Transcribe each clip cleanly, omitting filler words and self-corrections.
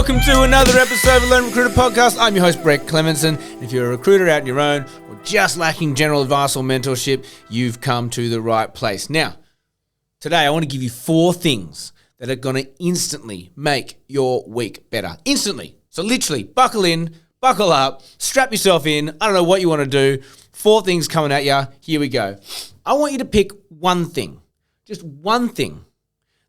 welcome to another episode of the Learn Recruiter Podcast. I'm your host, Brett Clemenson. And if you're a recruiter out on your own or just lacking general advice or mentorship, you've come to the right place. Now, today I want to give you 4 things that are going to instantly make your week better. Instantly. So literally, buckle in, buckle up, strap yourself in. I don't know what you want to do. 4 things coming at you. Here we go. I want you to pick one thing, just one thing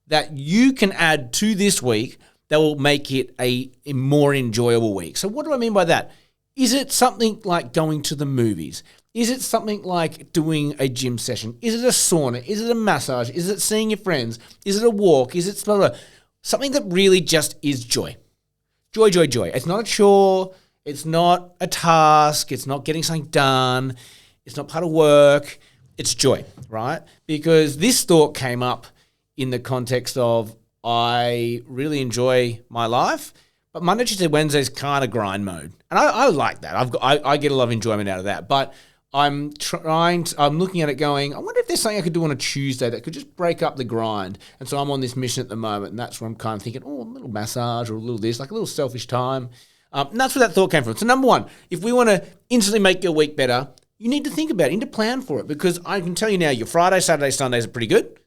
that you can add to this week that will make it a more enjoyable week. So what do I mean by that? Is it something like going to the movies? Is it something like doing a gym session? Is it a sauna? Is it a massage? Is it seeing your friends? Is it a walk? Is it something that really just is joy? Joy, joy, joy. It's not a chore. It's not a task. It's not getting something done. It's not part of work. It's joy, right? Because this thought came up in the context of I really enjoy my life, but Monday, Tuesday, Wednesday is kind of grind mode. And I like that. I get a lot of enjoyment out of that. But I'm looking at it going, I wonder if there's something I could do on a Tuesday that could just break up the grind. And so I'm on this mission at the moment, and that's where I'm kind of thinking, a little massage or a little this, like a little selfish time. And that's where that thought came from. So number one, if we want to instantly make your week better, you need to think about it. You need to plan for it, because I can tell you now, your Friday, Saturday, Sundays are pretty good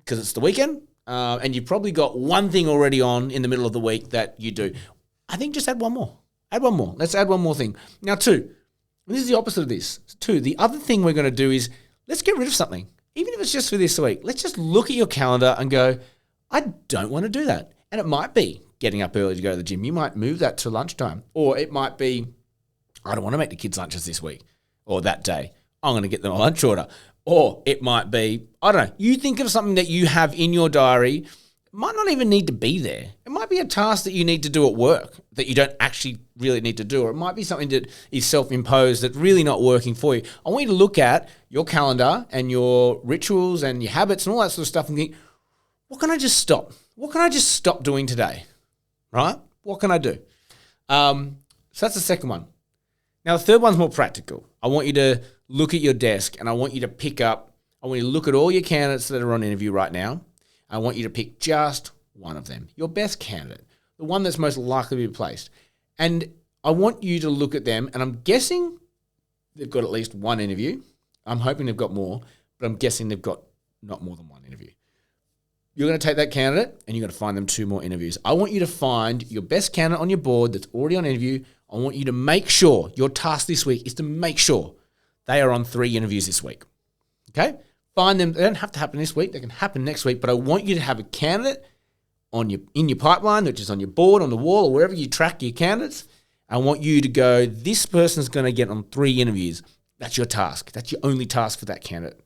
because it's the weekend. And you've probably got one thing already on in the middle of the week that you do. I think just add one more. Add one more. Let's add one more thing. Now, 2. This is the opposite of this. 2. The other thing we're going to do is let's get rid of something. Even if it's just for this week. Let's just look at your calendar and go, I don't want to do that. And it might be getting up early to go to the gym. You might move that to lunchtime. Or it might be, I don't want to make the kids' lunches this week or that day. I'm going to get them a lunch order. Or it might be, I don't know, you think of something that you have in your diary. It might not even need to be there. It might be a task that you need to do at work that you don't actually really need to do. Or it might be something that is self-imposed that's really not working for you. I want you to look at your calendar and your rituals and your habits and all that sort of stuff and think, what can I just stop? What can I just stop doing today? Right? What can I do? So that's the second one. Now, the third one's more practical. I want you to look at your desk and I want you to I want you to look at all your candidates that are on interview right now. I want you to pick just one of them, your best candidate, the one that's most likely to be placed. And I want you to look at them, and I'm guessing they've got at least one interview. I'm hoping they've got more, but I'm guessing they've got not more than one interview. You're going to take that candidate and you're going to find them 2 more interviews. I want you to find your best candidate on your board that's already on interview. I want you to make sure, your task this week is to make sure they are on 3 interviews this week. Okay? Find them. They don't have to happen this week. They can happen next week. But I want you to have a candidate in your pipeline, which is on your board, on the wall, or wherever you track your candidates. I want you to go, this person's going to get on 3 interviews. That's your task. That's your only task for that candidate.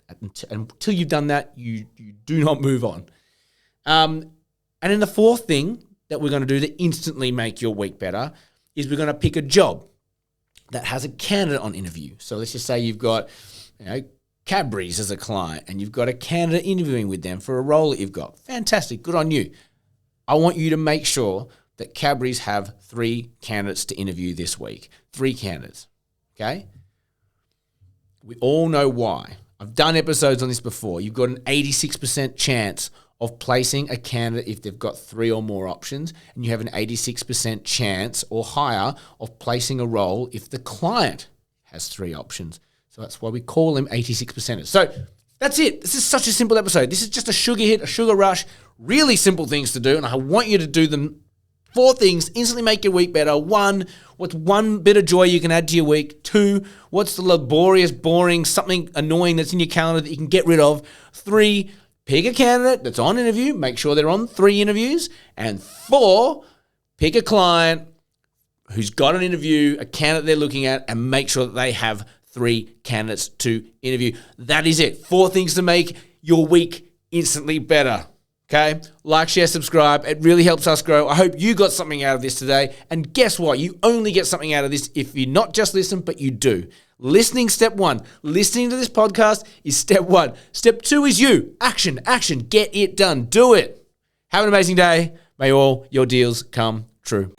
Until you've done that, you do not move on. And then the 4th thing that we're going to do to instantly make your week better is we're going to pick a job that has a candidate on interview. So let's just say you've got, Cadbury's as a client, and you've got a candidate interviewing with them for a role that you've got. Fantastic. Good on you. I want you to make sure that Cadbury's have 3 candidates to interview this week. 3 candidates. Okay? We all know why. I've done episodes on this before. You've got an 86% chance of placing a candidate if they've got 3 or more options, and you have an 86% chance or higher of placing a role if the client has 3 options. So that's why we call them 86%ers. So that's it. This is such a simple episode. This is just a sugar hit, a sugar rush, really simple things to do, and I want you to do them. 4 things, instantly make your week better. 1, what's one bit of joy you can add to your week? 2, what's the laborious, boring, something annoying that's in your calendar that you can get rid of? 3, pick a candidate that's on interview. Make sure they're on 3 interviews. And 4, pick a client who's got an interview, a candidate they're looking at, and make sure that they have 3 candidates to interview. That is it. 4 things to make your week instantly better. Okay? Like, share, subscribe. It really helps us grow. I hope you got something out of this today. And guess what? You only get something out of this if you not just listen, but you do. Listening, step 1. Listening to this podcast is step 1. Step 2 is you. Action, action. Get it done. Do it. Have an amazing day. May all your deals come true.